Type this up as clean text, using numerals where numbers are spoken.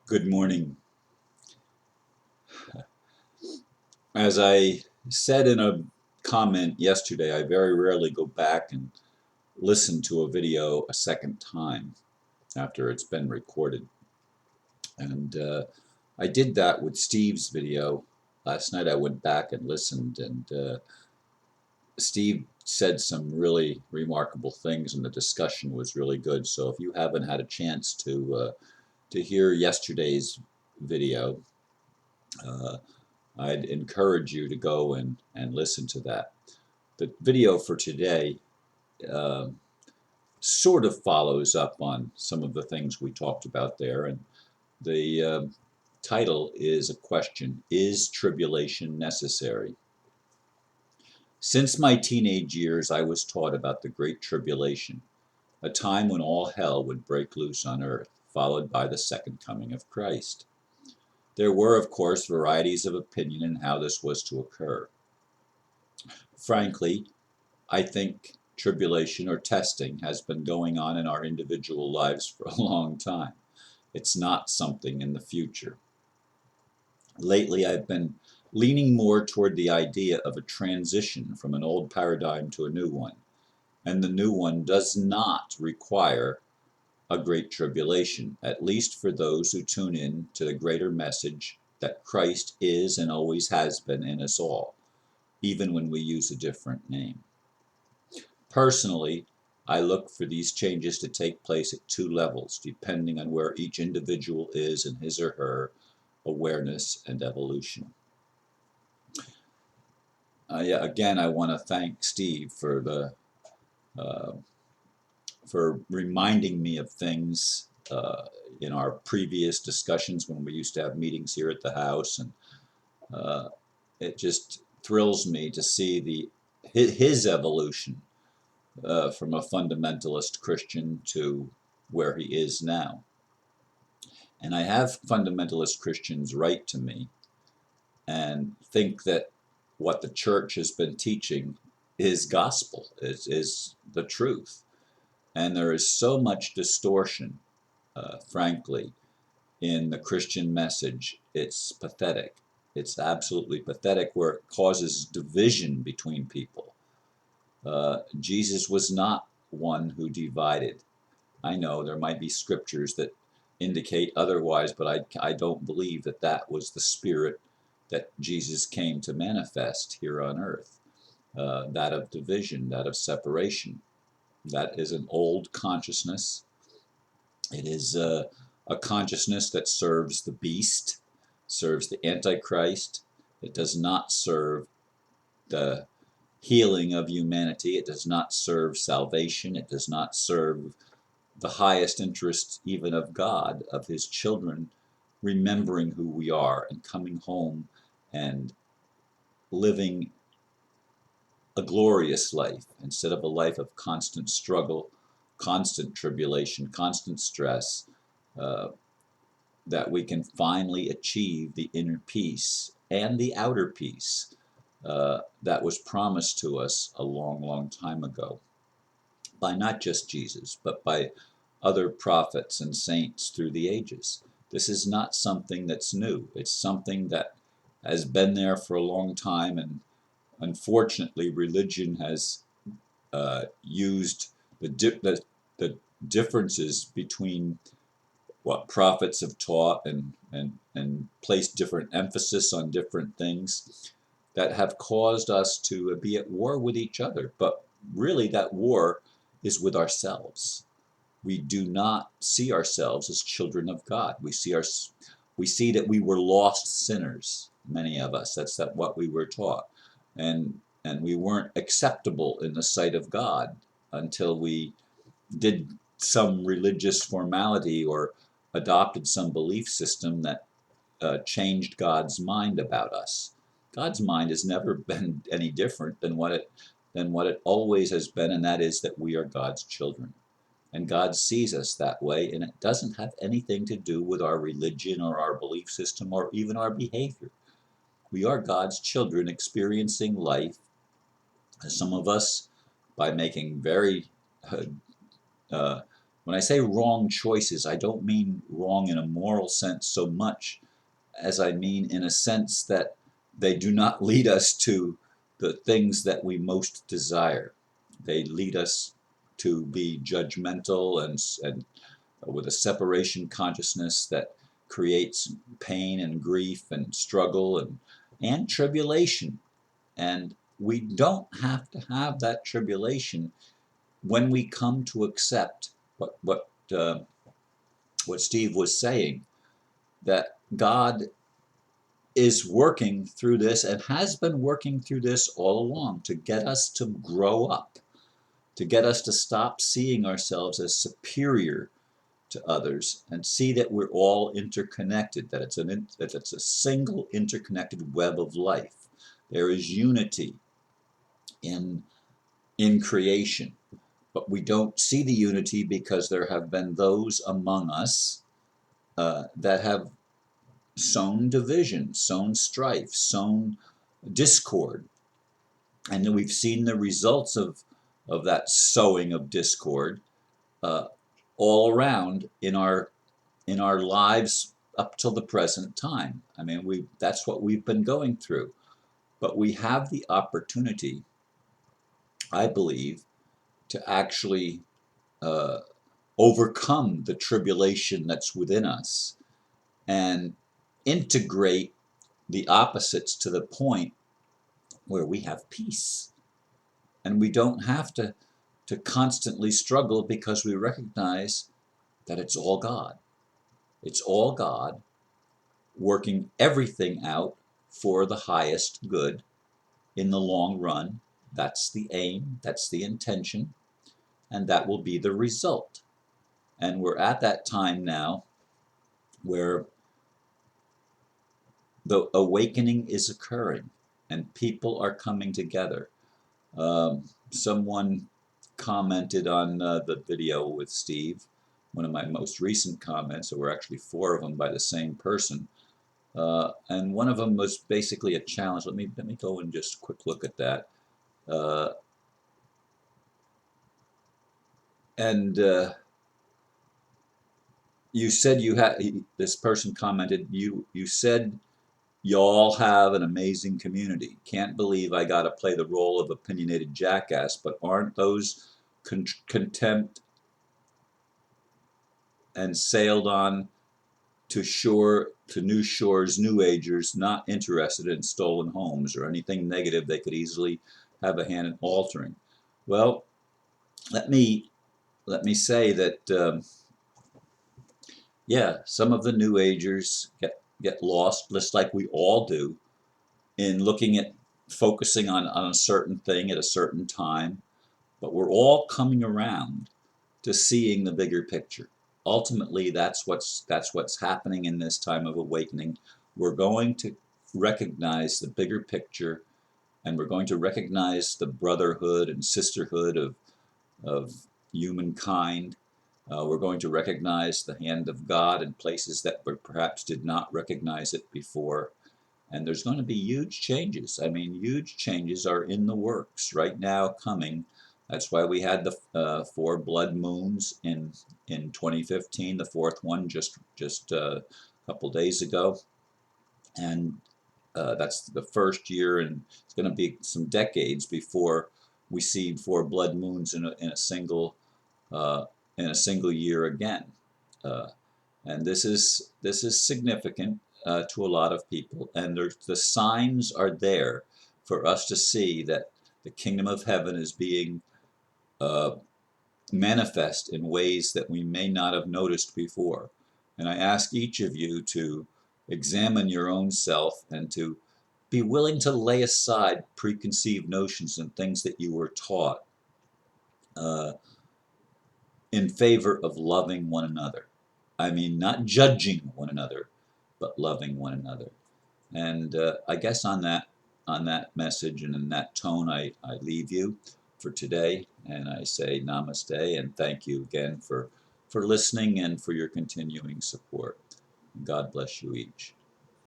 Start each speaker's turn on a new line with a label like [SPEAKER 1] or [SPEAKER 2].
[SPEAKER 1] Good morning. As I said in a comment yesterday, I very rarely go back and listen to a video a second time after it's been recorded. And I did that with Steve's video. Last night I went back and listened, and Steve said some really remarkable things, and the discussion was really good. So if you haven't had a chance to hear yesterday's video, uh, I'd encourage you to go and listen to that. The video for today uh, sort of follows up on some of the things we talked about there, and the title is a question: Is tribulation necessary? Since my teenage years, I was taught about the Great Tribulation, a time when all hell would break loose on earth, followed by the second coming of Christ. There were, of course, varieties of opinion in how this was to occur. Frankly, I think tribulation or testing has been going on in our individual lives for a long time. It's not something in the future. Lately, I've been leaning more toward the idea of a transition from an old paradigm to a new one. And the new one does not require a great tribulation, at least for those who tune in to the greater message that Christ is and always has been in us all, even when we use a different name. Personally, I look for these changes to take place at two levels, depending on where each individual is in his or her awareness and evolution. Yeah, again, I want to thank Steve uh, for reminding me of things in our previous discussions when we used to have meetings here at the house, and uh, it just thrills me to see his evolution from a fundamentalist Christian to where he is now. And I have fundamentalist Christians write to me and think that what the church has been teaching is gospel, is the truth. And there is so much distortion, frankly, in the Christian message. It's pathetic. It's absolutely pathetic, where it causes division between people. Jesus was not one who divided. I know there might be scriptures that indicate otherwise, but I don't believe that that was the spirit that Jesus came to manifest here on earth. That of division, that of separation. That is an old consciousness. It is a consciousness that serves the beast, serves the Antichrist. It does not serve the healing of humanity. It does not serve salvation. It does not serve the highest interests even of God, of his children, remembering who we are and coming home and living a glorious life instead of a life of constant struggle, constant tribulation, constant stress, uh, that we can finally achieve the inner peace and the outer peace that was promised to us a long, long time ago by not just Jesus, but by other prophets and saints through the ages. This is not something that's new. It's something that has been there for a long time, and unfortunately, religion has used the differences between what prophets have taught and placed different emphasis on different things that have caused us to be at war with each other. But really, that war is with ourselves. We do not see ourselves as children of God. We see that we were lost sinners, many of us. That's what we were taught. And we weren't acceptable in the sight of God until we did some religious formality or adopted some belief system that changed God's mind about us. God's mind has never been any different than what it always has been, and that is that we are God's children. And God sees us that way, and it doesn't have anything to do with our religion or our belief system or even our behavior. We are God's children experiencing life, some of us by making very uh, When I say wrong choices, I don't mean wrong in a moral sense so much as I mean in a sense that they do not lead us to the things that we most desire. They lead us to be judgmental and with a separation consciousness that creates pain and grief and struggle and tribulation. And we don't have to have that tribulation when we come to accept what Steve was saying, that God is working through this and has been working through this all along to get us to grow up, to get us to stop seeing ourselves as superior to others and see that we're all interconnected, that it's a single interconnected web of life. There is unity in creation, but we don't see the unity because there have been those among us that have sown division, sown strife, sown discord, and then we've seen the results of that sowing of discord uh, all around in our lives up till the present time. I mean, that's what we've been going through, but we have the opportunity, I believe, to actually uh, overcome the tribulation that's within us and integrate the opposites to the point where we have peace. And we don't have to constantly struggle because we recognize that it's all God. It's all God working everything out for the highest good in the long run. That's the aim, that's the intention, and that will be the result. And we're at that time now where the awakening is occurring and people are coming together. Someone commented on the video with Steve, one of my most recent comments. There were actually 4 of them by the same person, and one of them was basically a challenge. Let me go and just quick look at that. Uh, and you said you had. This person commented. You said you all have an amazing community. Can't believe I got to play the role of opinionated jackass, but aren't those contempt and sailed on to new shores, new agers not interested in stolen homes or anything negative they could easily have a hand in altering? Well, let me say that yeah, some of the new agers get lost, just like we all do, in looking at focusing on a certain thing at a certain time, but we're all coming around to seeing the bigger picture. Ultimately, that's what's happening in this time of awakening. We're going to recognize the bigger picture, and we're going to recognize the brotherhood and sisterhood of humankind. We're going to recognize the hand of God in places that we perhaps did not recognize it before. And there's going to be huge changes. I mean, huge changes are in the works right now coming. That's why we had the 4 blood moons in 2015, the 4th one just a couple days ago. And that's the first year, and it's going to be some decades before we see 4 blood moons in a single uh, year again. Uh, and this is significant to a lot of people, and the signs are there for us to see that the kingdom of heaven is being uh, manifest in ways that we may not have noticed before. And I ask each of you to examine your own self and to be willing to lay aside preconceived notions and things that you were taught uh, in favor of loving one another. I mean, not judging one another, but loving one another. And I guess on that message and in that tone, I leave you for today, and I say namaste and thank you again for listening and for your continuing support. God bless you each.